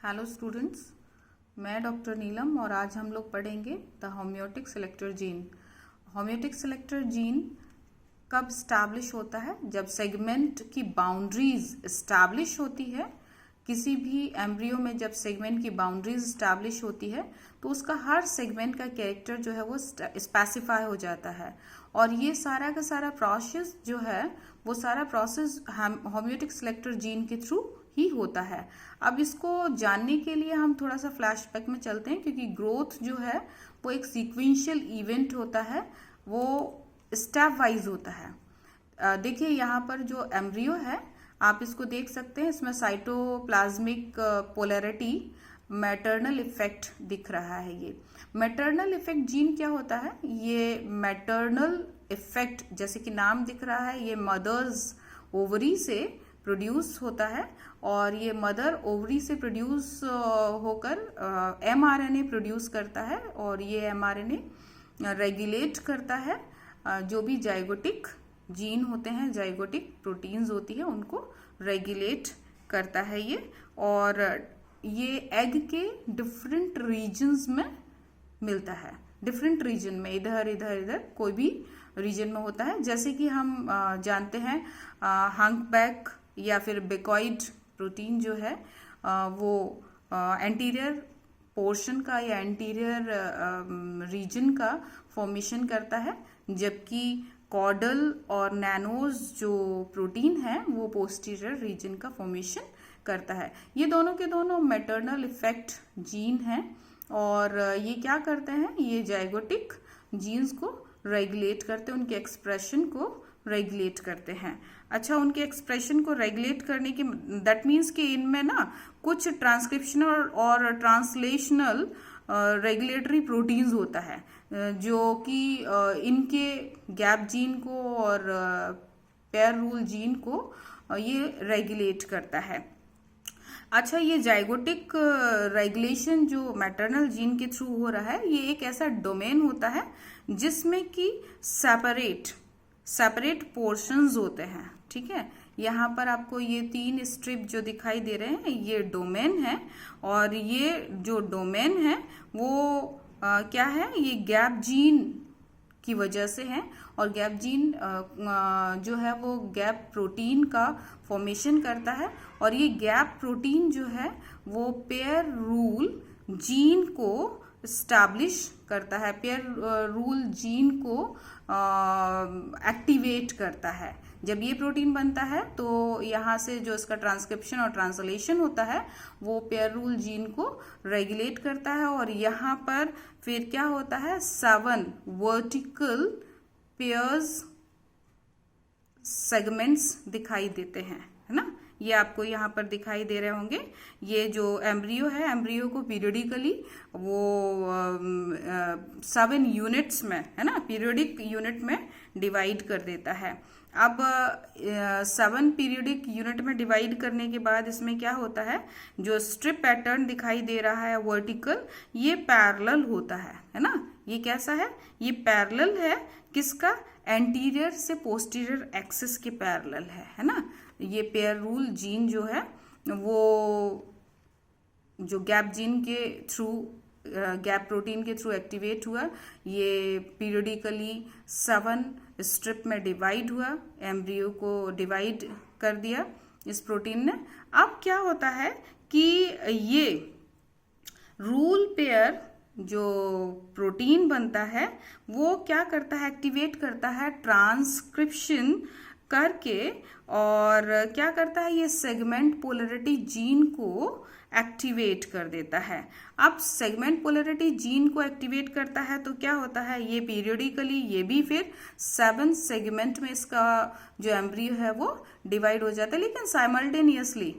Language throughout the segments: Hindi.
हेलो स्टूडेंट्स, मैं डॉक्टर नीलम और आज हम लोग पढ़ेंगे the homeotic selector gene. Homeotic selector gene कब इस्टेब्लिश होता है? जब सेगमेंट की बाउंड्रीज इस्टेब्लिश होती है। किसी भी एम्ब्रियो में जब सेगमेंट की बाउंड्रीज इस्टेब्लिश होती है तो उसका हर सेगमेंट का कैरेक्टर जो है वो स्पेसिफाई हो जाता है। और ये सारा का सारा प्रोसेस जो है वो सारा प्रोसेस होम्योटिक सेलेक्टर जीन के थ्रू ही होता है। अब इसको जानने के लिए हम थोड़ा सा फ्लैशबैक में चलते हैं, क्योंकि ग्रोथ जो है वो एक सीक्वेंशियल इवेंट होता है, वो स्टेप वाइज होता है। देखिए यहाँ पर जो एम्ब्रियो है आप इसको देख सकते हैं, इसमें साइटोप्लाज्मिक पोलैरिटी मैटरनल इफेक्ट दिख रहा है। ये मैटरनल इफेक्ट जीन क्या होता है? ये मैटरनल इफेक्ट जैसे कि नाम दिख रहा है, ये मदर्स ओवरी से प्रोड्यूस होता है और ये मदर ओवरी से प्रोड्यूस होकर एमआरएनए प्रोड्यूस करता है और ये एमआरएनए रेगुलेट करता है जो भी जाइगोटिक जीन होते हैं, जाइगोटिक प्रोटीन्स होती है, उनको रेगुलेट करता है ये। और ये एग के डिफरेंट रीजन्स में मिलता है, डिफरेंट रीजन में, इधर इधर इधर कोई भी रीजन में होता है। जैसे कि हम जानते हैं हंकबैक या फिर बेकॉइड प्रोटीन जो है वो एंटीरियर पोर्शन का या एंटीरियर रीजन का फॉर्मेशन करता है, जबकि कॉर्डल और नैनोज जो प्रोटीन है वो पोस्टीरियर रीजन का फॉर्मेशन करता है। ये दोनों के दोनों मैटरनल इफेक्ट जीन हैं और ये क्या करते हैं? ये जाइगोटिक जीन्स को रेगुलेट करते हैं, उनके एक्सप्रेशन को रेगुलेट करते हैं। अच्छा, उनके एक्सप्रेशन को रेगुलेट करने की दैट मीन्स कि इनमें ना कुछ ट्रांसक्रिप्शनल और ट्रांसलेशनल रेगुलेटरी प्रोटीन्स होता है जो कि इनके गैप जीन को और पेयर रूल जीन को ये रेगुलेट करता है। अच्छा, ये जाइगोटिक रेगुलेशन जो मैटरनल जीन के थ्रू हो रहा है, ये एक ऐसा डोमेन होता है जिसमें कि सेपरेट पोर्शंस होते हैं। ठीक है, यहाँ पर आपको ये 3 स्ट्रिप जो दिखाई दे रहे हैं ये डोमेन है और ये जो डोमेन है वो क्या है? ये गैप जीन की वजह से है और गैप जीन जो है वो गैप प्रोटीन का फॉर्मेशन करता है और ये गैप प्रोटीन जो है वो पेयर रूल जीन को स्टैब्लिश करता है, पेयर रूल जीन को एक्टिवेट करता है। जब ये प्रोटीन बनता है तो यहाँ से जो इसका ट्रांसक्रिप्शन और ट्रांसलेशन होता है वो पेयर रूल जीन को रेगुलेट करता है और यहाँ पर फिर क्या होता है? 7 वर्टिकल पेयर्स सेगमेंट्स दिखाई देते हैं, है ना? ये आपको यहाँ पर दिखाई दे रहे होंगे। ये जो एम्ब्रियो है, एम्ब्रियो को पीरियडिकली वो 7 यूनिट्स में, है ना, पीरियडिक यूनिट में डिवाइड कर देता है। अब 7 पीरियडिक यूनिट में डिवाइड करने के बाद इसमें क्या होता है? जो स्ट्रिप पैटर्न दिखाई दे रहा है वर्टिकल, ये पैरेलल होता है ना? ये कैसा है? ये पैरेलल है किसका? एंटीरियर से पोस्टीरियर एक्सिस के पैरेलल है ना? ये पेयर रूल जीन जो है वो जो गैप जीन के थ्रू, गैप प्रोटीन के थ्रू एक्टिवेट हुआ, ये पीरियडिकली 7 स्ट्रिप में डिवाइड हुआ, एम्ब्रियो को डिवाइड कर दिया इस प्रोटीन ने। अब क्या होता है कि ये रूल पेयर जो प्रोटीन बनता है वो क्या करता है? एक्टिवेट करता है ट्रांसक्रिप्शन करके और क्या करता है? ये सेगमेंट पोलैरिटी जीन को एक्टिवेट कर देता है। अब सेगमेंट पोलैरिटी जीन को एक्टिवेट करता है तो क्या होता है? ये पीरियडिकली ये भी फिर 7 सेगमेंट में इसका जो एम्ब्रियो है वो डिवाइड हो जाता है, लेकिन साइमल्टेनियसली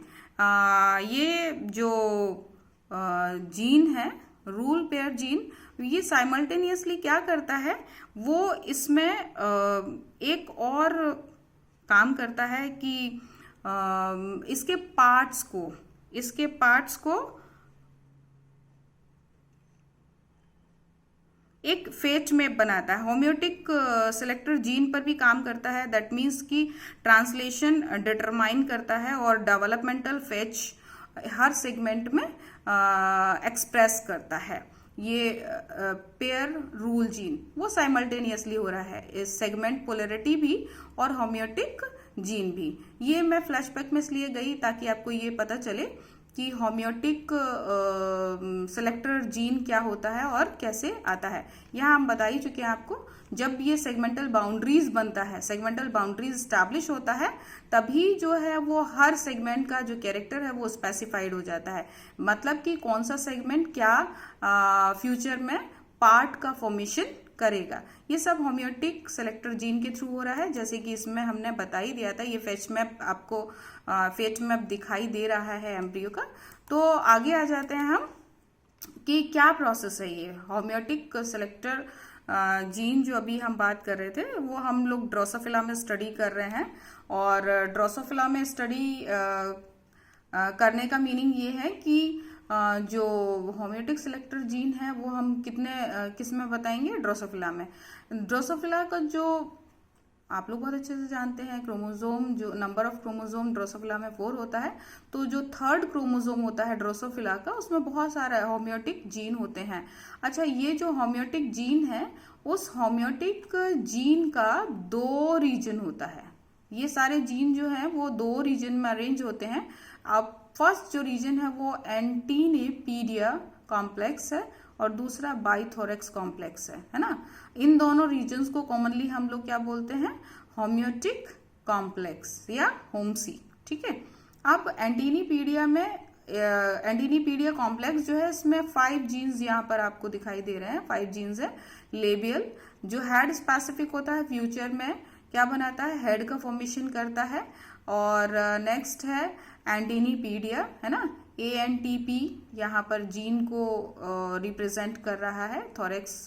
ये जो जीन है, रूल पेयर जीन, ये साइमल्टेनियसली क्या करता है? वो इसमें एक और काम करता है कि इसके पार्ट्स को एक फेट में बनाता है। होम्योटिक सेलेक्टर जीन पर भी काम करता है, दैट मीन्स कि ट्रांसलेशन डिटरमाइन करता है और डेवलपमेंटल फेच हर सेगमेंट में एक्सप्रेस करता है। ये पेयर रूल जीन वो साइमल्टेनियसली हो रहा है, इस सेगमेंट पोलैरिटी भी और होम्योटिक जीन भी। ये मैं फ्लैशबैक में इसलिए गई ताकि आपको ये पता चले कि होम्योटिक सेलेक्टर जीन क्या होता है और कैसे आता है। यहाँ हम बता ही चुके हैं आपको, जब ये सेगमेंटल बाउंड्रीज बनता है, सेगमेंटल बाउंड्रीज स्टैब्लिश होता है, तभी जो है वो हर सेगमेंट का जो कैरेक्टर है वो स्पेसिफाइड हो जाता है। मतलब कि कौन सा सेगमेंट क्या फ्यूचर में पार्ट का फॉर्मेशन करेगा, ये सब होम्योटिक सेलेक्टर जीन के थ्रू हो रहा है। जैसे कि इसमें हमने बता ही दिया था, ये फेच मैप आपको फेच मैप दिखाई दे रहा है एम्ब्रियो का। तो आगे आ जाते हैं हम कि क्या प्रोसेस है ये होम्योटिक सेलेक्टर जीन जो अभी हम बात कर रहे थे, वो हम लोग ड्रोसोफिला में स्टडी कर रहे हैं। और ड्रोसोफिला में स्टडी करने का मीनिंग ये है कि जो होम्योटिक सेलेक्टर जीन है वो हम किस में बताएंगे, ड्रोसोफिला में। ड्रोसोफिला का जो आप लोग बहुत अच्छे से जानते हैं, क्रोमोसोम जो नंबर ऑफ क्रोमोसोम ड्रोसोफिला में 4 होता है। तो जो थर्ड क्रोमोसोम होता है ड्रोसोफिला का, उसमें बहुत सारे होम्योटिक जीन होते हैं। अच्छा, ये जो होम्योटिक जीन है, उस होम्योटिक जीन का 2 रीजन होता है। ये सारे जीन जो हैं वो 2 रीजन में अरेंज होते हैं। अब फर्स्ट जो रीजन है वो एंटीनेपीडिया कॉम्प्लेक्स है और दूसरा बाइथोरेक्स कॉम्प्लेक्स है ना। इन दोनों रीजन्स को कॉमनली हम लोग क्या बोलते हैं, होम्योटिक कॉम्प्लेक्स या होम्सी। ठीक है। अब एंटीनीपीडिया में एंटीनीपीडिया कॉम्प्लेक्स जो है, इसमें 5 जीन्स यहाँ पर आपको दिखाई दे रहे हैं। 5 जीन्स है। लेबियल जो हेड स्पेसिफिक होता है, फ्यूचर में क्या बनाता है, हेड का फॉर्मेशन करता है। और नेक्स्ट है एंटीनीपीडिया, है ना। ANTP यहाँ पर जीन को रिप्रेजेंट कर रहा है। थोरेक्स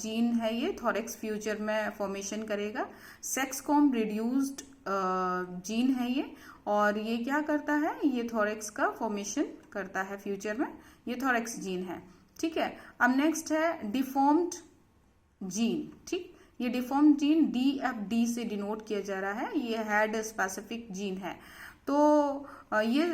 जीन है ये, थोरेक्स फ्यूचर में फॉर्मेशन करेगा। सेक्सकॉम रिड्यूस्ड जीन है ये, और ये क्या करता है, ये थोरेक्स का फॉर्मेशन करता है फ्यूचर में। ये थोरेक्स जीन है। ठीक है। अब नेक्स्ट है डिफॉर्म्ड जीन। ठीक, ये डिफॉर्म्ड जीन DFD से डिनोट किया जा रहा है। ये हेड स्पेसिफिक जीन है। तो ये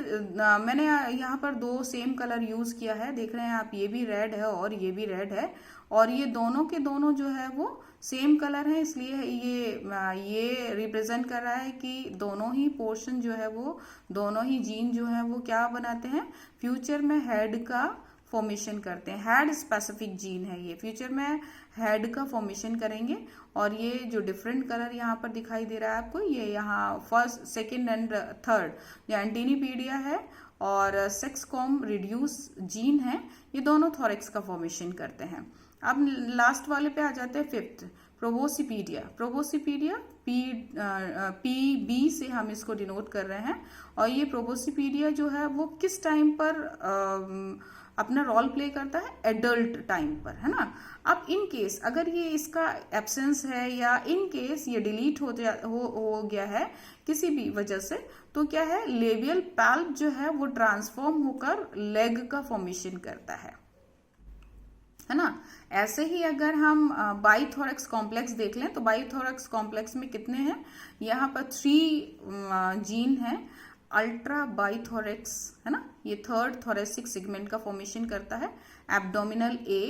मैंने यहाँ पर 2 सेम कलर यूज किया है, देख रहे हैं आप, ये भी रेड है और ये भी रेड है। और ये दोनों के दोनों जो है वो सेम कलर है, इसलिए ये रिप्रेजेंट कर रहा है कि दोनों ही पोर्शन जो है वो, दोनों ही जीन जो है वो क्या बनाते हैं, फ्यूचर में हेड का फॉर्मेशन करते हैं। हेड स्पेसिफिक जीन है ये, फ्यूचर में हेड का फॉर्मेशन करेंगे। और ये जो डिफरेंट कलर यहाँ पर दिखाई दे रहा है आपको, ये यहाँ फर्स्ट, सेकंड एंड थर्ड जो एंटीनीपीडिया है और सेक्सकॉम रिड्यूस जीन है, ये दोनों थोरेक्स का फॉर्मेशन करते हैं। अब लास्ट वाले पे आ जाते हैं, 5th प्रोबोसिपीडिया। प्रोबोसिपीडिया PB से हम इसको डिनोट कर रहे हैं। और ये प्रोबोसिपीडिया जो है वो किस टाइम पर अपना रोल प्ले करता है, एडल्ट टाइम पर, है ना। अब इन केस अगर ये इसका एब्सेंस है या इन केस ये डिलीट हो गया है किसी भी वजह से, तो क्या है, लेबियल पैल्प जो है वो ट्रांसफॉर्म होकर लेग का फॉर्मेशन करता है ना। ऐसे ही अगर हम बाइथोरेक्स कॉम्प्लेक्स देख लें, तो बाइथोरेक्स कॉम्प्लेक्स में कितने हैं, यहाँ पर 3 जीन है। अल्ट्रा बाइथोरेक्स, है ना, ये थर्ड थोरेसिक सेगमेंट का फॉर्मेशन करता है। Abdominal A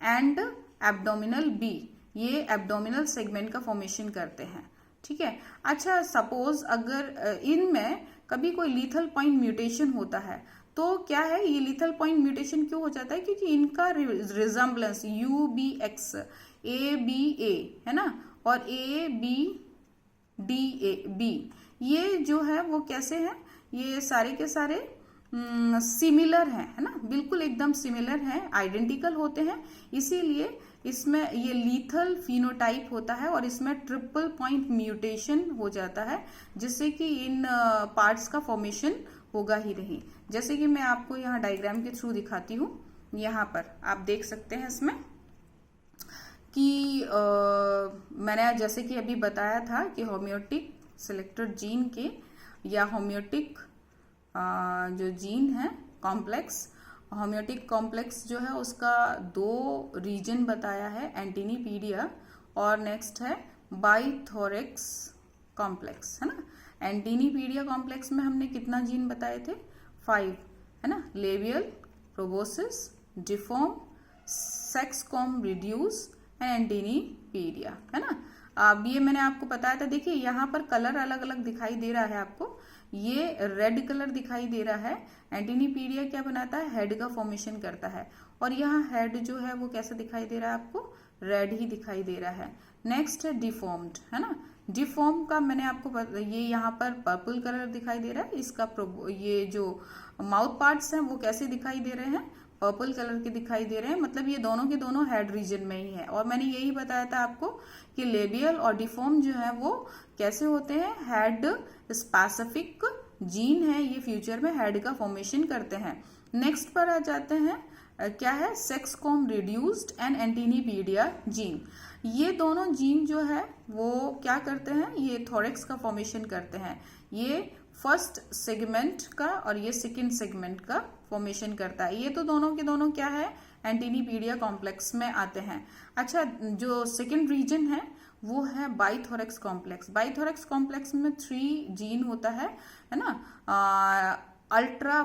and abdominal B, ये एब्डोमिनल सेगमेंट का फॉर्मेशन करते हैं। ठीक है। अच्छा, सपोज अगर इनमें कभी कोई लीथल पॉइंट म्यूटेशन होता है, तो क्या है, ये लीथल पॉइंट म्यूटेशन क्यों हो जाता है, क्योंकि इनका रिजम्बलेंस UBX ABA है ना, और ABDAB, ये जो है वो कैसे हैं, ये सारे के सारे सिमिलर हैं, है ना, बिल्कुल एकदम सिमिलर हैं, आइडेंटिकल होते हैं। इसीलिए इसमें ये लीथल फिनोटाइप होता है और इसमें ट्रिपल पॉइंट म्यूटेशन हो जाता है, जिससे कि इन पार्ट्स का फॉर्मेशन होगा ही नहीं। जैसे कि मैं आपको यहाँ डायग्राम के थ्रू दिखाती हूँ। यहाँ पर आप देख सकते हैं इसमें कि मैंने जैसे कि अभी बताया था कि होम्योटिक सेलेक्टर जीन के या होम्योटिक जो जीन है कॉम्प्लेक्स, होम्योटिक कॉम्प्लेक्स जो है उसका 2 रीजन बताया है, एंटीनीपीडिया और नेक्स्ट है बाइथोरेक्स कॉम्प्लेक्स, है ना। एंटीनीपीडिया कॉम्प्लेक्स में हमने कितना जीन बताए थे, 5 है ना, लेबियल, प्रोबोसिस, डिफॉर्म, सेक्स कॉम रिड्यूस एंड एंटीनीपीडिया, है ना। अब ये मैंने आपको बताया था, देखिए यहाँ पर कलर अलग अलग दिखाई दे रहा है आपको, ये रेड कलर दिखाई दे रहा है। एंटीनीपीडिया क्या बनाता है, हेड का फॉर्मेशन करता है, और यहाँ हेड जो है वो कैसा दिखाई दे रहा है आपको, रेड ही दिखाई दे रहा है। नेक्स्ट है डिफॉर्म्ड, है ना। डिफॉर्म का मैंने आपको ये यहाँ पर पर्पल कलर दिखाई दे रहा है, इसका ये जो माउथ पार्ट्स हैं वो कैसे दिखाई दे रहे हैं, पर्पल कलर के दिखाई दे रहे हैं, मतलब ये दोनों के दोनों हेड रीजन में ही है। और मैंने यही बताया था आपको कि लेबियल और डिफॉर्म जो है वो कैसे होते हैं, हेड स्पेसिफिक जीन है, ये फ्यूचर में हेड का फॉर्मेशन करते हैं। नेक्स्ट पर आ जाते हैं, क्या है, sex comb reduced and antennapedia gene. ये दोनों जीन जो है वो क्या करते हैं, ये थोरेक्स का फॉर्मेशन करते हैं। ये फर्स्ट सेगमेंट का और ये सेकंड सेगमेंट का फॉर्मेशन करता है। ये तो दोनों के दोनों क्या है, एंटीनीपीडिया कॉम्प्लेक्स में आते हैं। अच्छा, जो सेकंड रीजन है वो है बाइथोरेक्स कॉम्प्लेक्स। बाइथोरेक्स कॉम्प्लेक्स में 3 जीन होता है ना। अल्ट्रा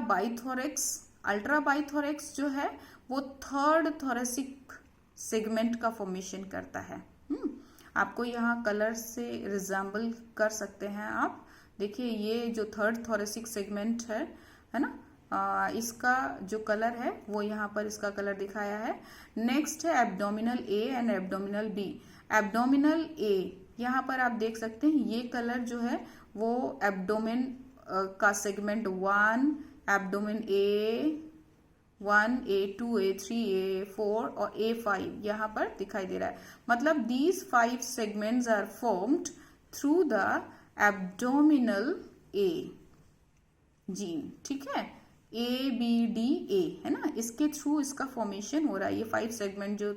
बाइथोरेक्स जो है वो थर्ड थोरेसिक सेगमेंट का फॉर्मेशन करता है। आपको यहाँ कलर से रिजेंबल कर सकते हैं आप, देखिए ये जो थर्ड थोरेसिक सेगमेंट है ना, इसका जो कलर है वो यहाँ पर इसका कलर दिखाया है। नेक्स्ट है abdominal A and abdominal B. Abdominal A यहाँ पर आप देख सकते हैं, ये कलर जो है वो एब्डोमेन का segment 1, abdomen A1, A2, A3, A4 और A5 यहाँ पर दिखाई दे रहा है। मतलब these 5 segments are formed through the abdominal A gene, ठीक है, ABDA है ना, इसके थ्रू इसका फॉर्मेशन हो रहा है। ये 5 सेगमेंट जो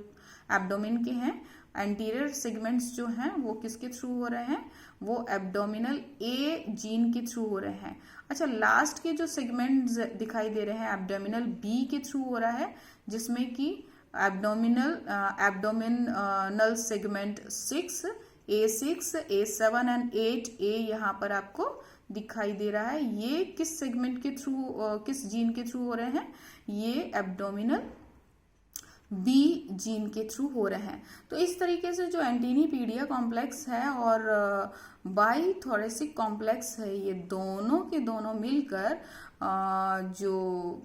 एब्डोमेन के हैं, एंटीरियर सेगमेंट्स जो हैं वो किसके थ्रू हो रहे हैं, वो एब्डोमिनल ए जीन के थ्रू हो रहे हैं। अच्छा, लास्ट के जो सेगमेंट्स दिखाई दे रहे हैं एब्डोमिनल बी के थ्रू हो रहा है, जिसमें कि abdominal segment 6, A6, A7 and 8A यहाँ पर आपको दिखाई दे रहा है। ये किस सेगमेंट के थ्रू, किस जीन के थ्रू हो रहे हैं, ये एब्डोमिनल बी जीन के थ्रू हो रहे हैं। तो इस तरीके से जो एंटीनीपीडिया कॉम्प्लेक्स है और बाइथोरेसिक कॉम्प्लेक्स है, ये दोनों के दोनों मिलकर जो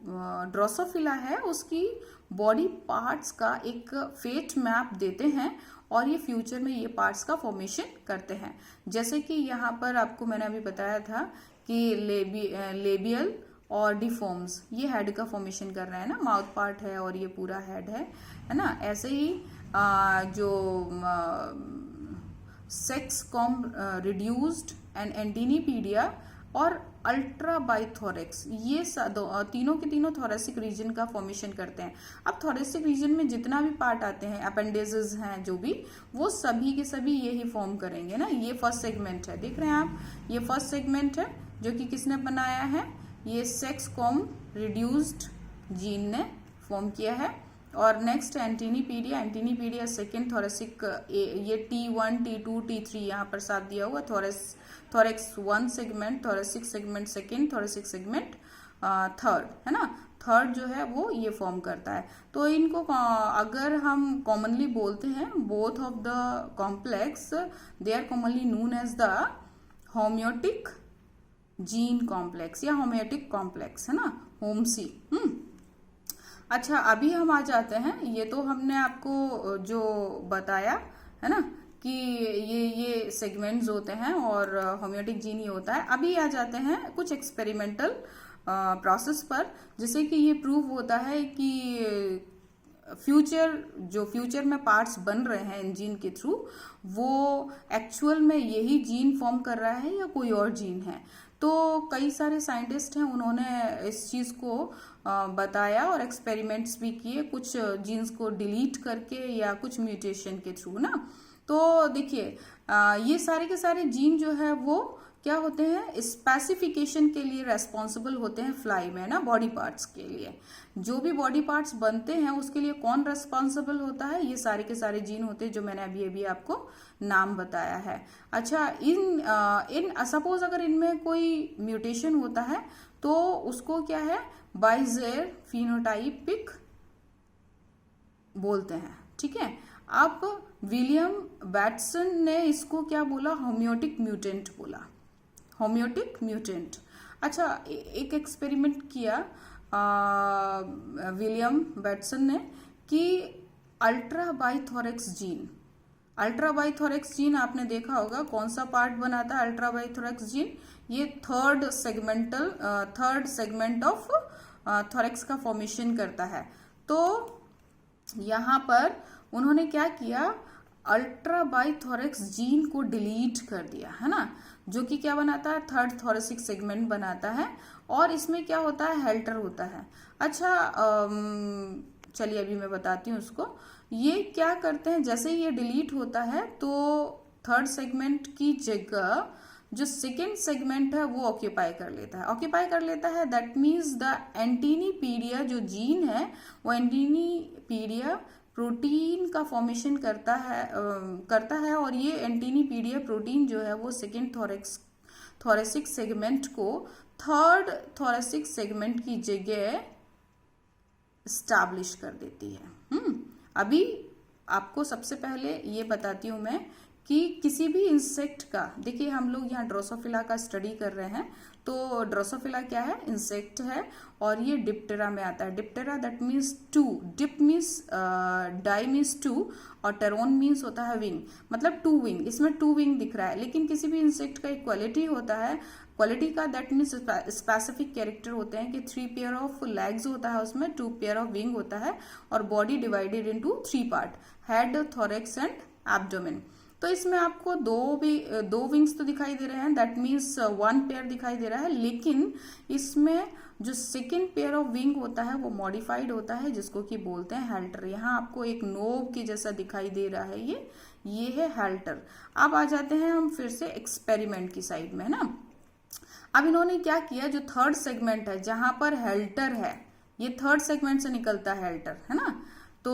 ड्रोसोफिला है उसकी बॉडी पार्ट्स का एक फेट मैप देते हैं, और ये फ्यूचर में ये पार्ट्स का फॉर्मेशन करते हैं। जैसे कि यहाँ पर आपको मैंने अभी बताया था कि लेबियल और डिफॉर्म्स ये हेड का फॉर्मेशन कर रहे हैं ना, माउथ पार्ट है और ये पूरा हेड है ना। ऐसे ही जो सेक्स कॉम रिड्यूस्ड एंड एंटीनीपीडिया और अल्ट्रा बाइथोरेक्स, ये तीनों के तीनों थोरेसिक रीजन का फॉर्मेशन करते हैं। अब थोरेसिक रीजन में जितना भी पार्ट आते हैं, अपेंडेजेस हैं जो भी, वो सभी के सभी यही फॉर्म करेंगे ना। ये फर्स्ट सेगमेंट है, देख रहे हैं आप, ये फर्स्ट सेगमेंट है जो कि किसने बनाया है, ये सेक्स कॉम रिड्यूस्ड जीन ने फॉर्म किया है। और नेक्स्ट एंटीनीपीडिया सेकेंड थोरेसिक, ये T1, T2, T3 यहाँ पर साथ दिया हुआ, thorax 1 segment, thoracic segment second, thoracic segment third, है ना। थर्ड जो है वो ये फॉर्म करता है। तो इनको अगर हम कॉमनली बोलते हैं, both of the complex they are commonly known as the homeotic gene complex या होम्योटिक कॉम्प्लेक्स, है ना, होम्सी। अच्छा, अभी हम आ जाते हैं, ये तो हमने आपको जो बताया है ना कि ये सेगमेंट्स होते हैं और होम्योटिक जीन ही होता है। अभी आ जाते हैं कुछ एक्सपेरिमेंटल प्रोसेस पर, जिससे कि ये प्रूव होता है कि फ्यूचर में पार्ट्स बन रहे हैं इन जीन के थ्रू, वो एक्चुअल में यही जीन फॉर्म कर रहा है या कोई और जीन है। तो कई सारे साइंटिस्ट हैं, उन्होंने इस चीज़ को बताया और एक्सपेरिमेंट्स भी किए, कुछ जीन्स को डिलीट करके या कुछ म्यूटेशन के थ्रू ना। तो देखिए, ये सारे के सारे जीन जो है वो क्या होते हैं, स्पेसिफिकेशन के लिए रेस्पॉन्सिबल होते हैं फ्लाई में ना, बॉडी पार्ट्स के लिए। जो भी बॉडी पार्ट्स बनते हैं उसके लिए कौन रेस्पॉन्सिबल होता है, ये सारे के सारे जीन होते हैं जो मैंने अभी आपको नाम बताया है। अच्छा, इन सपोज अगर इनमें कोई म्यूटेशन होता है तो उसको क्या है, बाइजेर फिनोटाइपिक बोलते हैं। ठीक है, अब विलियम बैटसन ने इसको क्या बोला, होम्योटिक म्यूटेंट बोला, होम्योटिक म्यूटेंट। अच्छा, एक एक्सपेरिमेंट किया विलियम बैटसन ने कि अल्ट्रा बाइथोरेक्स जीन, अल्ट्रा बाइथोरेक्स जीन आपने देखा होगा, कौन सा पार्ट बनाता है अल्ट्रा बाइथोरेक्स जीन, ये थर्ड सेगमेंट ऑफ थोरेक्स का फॉर्मेशन करता है। तो यहाँ पर उन्होंने क्या किया, अल्ट्रा बाइथोरेक्स जीन को डिलीट कर दिया, है ना, जो कि क्या बनाता है, थर्ड थोरेसिक सेगमेंट बनाता है, और इसमें क्या होता है, हेल्टर होता है। अच्छा, चलिए अभी मैं बताती हूँ उसको। ये क्या करते हैं, जैसे ये डिलीट होता है तो थर्ड सेगमेंट की जगह जो सेकेंड सेगमेंट है वो ऑक्यूपाई कर लेता है, दैट मीन्स द एंटीनीपीडिया जो जीन है वो एंटीनीपीडिया प्रोटीन का फॉर्मेशन करता है और ये एंटीनीपीडिया प्रोटीन जो है वो सेकेंड थोरेसिक सेगमेंट को थर्ड थोरेसिक सेगमेंट की जगह स्टैब्लिश कर देती है। अभी आपको सबसे पहले ये बताती हूँ मैं कि किसी भी इंसेक्ट का, देखिए हम लोग यहाँ ड्रोसोफिला का स्टडी कर रहे हैं, तो ड्रोसोफिला क्या है, इंसेक्ट है, और ये डिप्टेरा में आता है। Diptera that means two, dip means di means two, और टेरोन मीन्स होता है विंग, मतलब टू विंग, इसमें टू विंग दिख रहा है। लेकिन किसी भी इंसेक्ट का एक क्वालिटी होता है, क्वालिटी का दैट मीन्स स्पेसिफिक कैरेक्टर होते हैं कि 3 पेयर ऑफ लेग्स होता है, उसमें 2 पेयर ऑफ विंग होता है, और body divided into 3 part, head, thorax and abdomen. तो इसमें आपको दो विंग्स तो दिखाई दे रहे हैं, दैट मीन्स 1 पेयर दिखाई दे रहा है, लेकिन इसमें जो सेकेंड पेयर ऑफ विंग होता है वो मॉडिफाइड होता है, जिसको कि बोलते हैं हेल्टर। यहाँ आपको एक नोब के जैसा दिखाई दे रहा है, ये है हेल्टर। अब आ जाते हैं हम फिर से एक्सपेरिमेंट की साइड में, है ना। अब इन्होंने क्या किया, जो थर्ड सेगमेंट है जहां पर हेल्टर है, ये थर्ड सेगमेंट से निकलता है हेल्टर, है ना। तो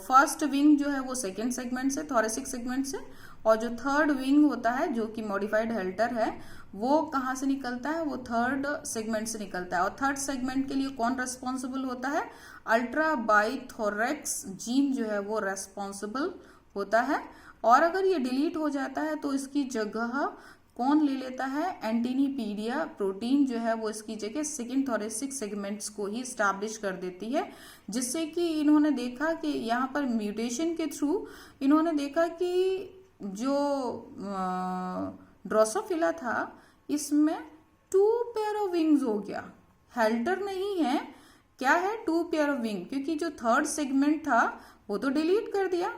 फर्स्ट विंग जो है वो सेकेंड सेगमेंट से, थोरेसिक सेगमेंट से, और जो थर्ड विंग होता है जो कि मॉडिफाइड हेल्टर है वो कहाँ से निकलता है, वो थर्ड सेगमेंट से निकलता है। और थर्ड सेगमेंट के लिए कौन रेस्पॉन्सिबल होता है, अल्ट्रा बाइथोरेक्स जीन जो है वो रेस्पॉन्सिबल होता है। और अगर ये डिलीट हो जाता है तो इसकी जगह कौन ले लेता है, एंटीनीपीडिया प्रोटीन जो है वो इसकी जगह सेकेंड थोरेसिक सेगमेंट्स को ही स्टैब्लिश कर देती है, जिससे कि इन्होंने देखा कि यहाँ पर म्यूटेशन के थ्रू इन्होंने देखा कि जो ड्रोसोफिला था इसमें 2 पेयर ऑफ विंग्स हो गया, हेल्टर नहीं है, क्या है, 2 पेयर ऑफ विंग, क्योंकि जो थर्ड सेगमेंट था वो तो डिलीट कर दिया,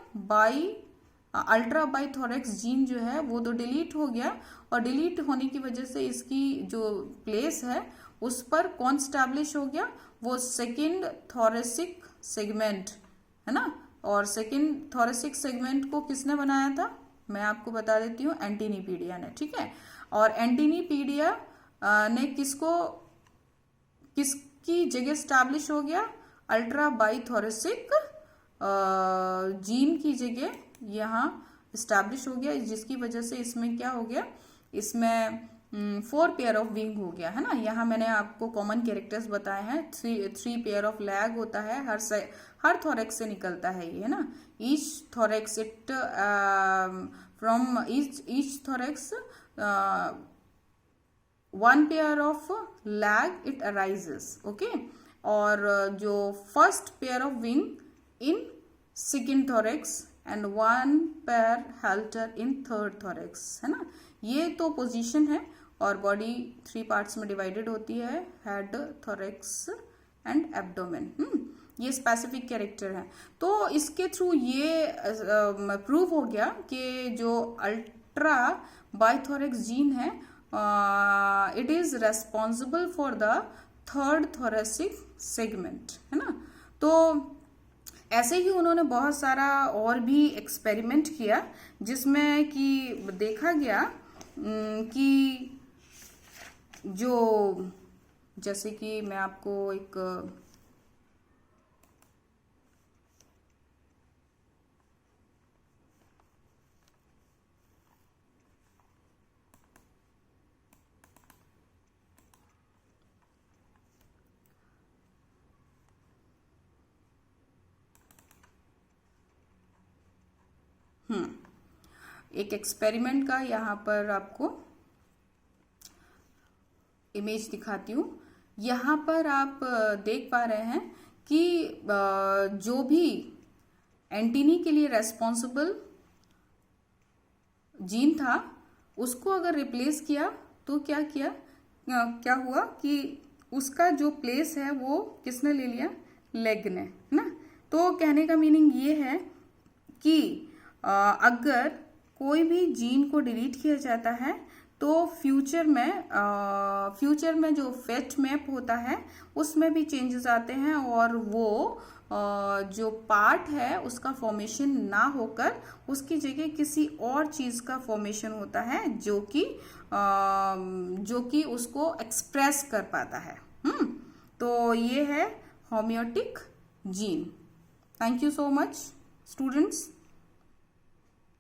अल्ट्रा बाइथोरेक्स जीन जो है वो तो डिलीट हो गया, और डिलीट होने की वजह से इसकी जो प्लेस है उस पर कौन स्टैब्लिश हो गया, वो सेकेंड थोरेसिक सेगमेंट, है ना। और सेकेंड थोरेसिक सेगमेंट को किसने बनाया था, मैं आपको बता देती हूँ, एंटीनीपीडिया ने, ठीक है। और एंटीनीपीडिया ने किसकी जगह स्टैब्लिश हो गया, अल्ट्रा बाइथोरेसिक जीन की जगह यहाँ स्टैब्लिश हो गया, जिसकी वजह से इसमें क्या हो गया, इसमें 4 पेयर ऑफ विंग हो गया, है ना। यहाँ मैंने आपको कॉमन कैरेक्टर्स बताए हैं, 3 पेयर ऑफ लैग होता है, हर थोरेक्स से निकलता है ये, है ना। Each thorax it from each thorax 1 pair of lag it arises, okay. और जो first pair of wing in second thorax and 1 pair helter in third thorax, है ना। ये तो पोजीशन है, और बॉडी 3 पार्ट्स में डिवाइडेड होती है, हेड, थोरेक्स एंड एब्डोमेन। ये स्पेसिफिक कैरेक्टर है। तो इसके थ्रू ये प्रूव हो गया कि जो अल्ट्रा बाइथोरेक्स जीन है it is responsible for the third thoracic segment, है ना। तो ऐसे ही उन्होंने बहुत सारा और भी एक्सपेरिमेंट किया, जिसमें कि देखा गया कि जो, जैसे कि मैं आपको एक एक एक्सपेरिमेंट का यहाँ पर आपको इमेज दिखाती हूँ। यहाँ पर आप देख पा रहे हैं कि जो भी एंटीनी के लिए रेस्पॉन्सिबल जीन था उसको अगर रिप्लेस किया तो क्या हुआ कि उसका जो प्लेस है वो किसने ले लिया, लेग ने, ना। तो कहने का मीनिंग ये है कि अगर कोई भी जीन को डिलीट किया जाता है तो फ्यूचर में जो फेट मैप होता है उसमें भी चेंजेस आते हैं और वो जो पार्ट है उसका फॉर्मेशन ना होकर उसकी जगह किसी और चीज़ का फॉर्मेशन होता है जो कि उसको एक्सप्रेस कर पाता है। तो ये है homeotic gene. Thank you so much students.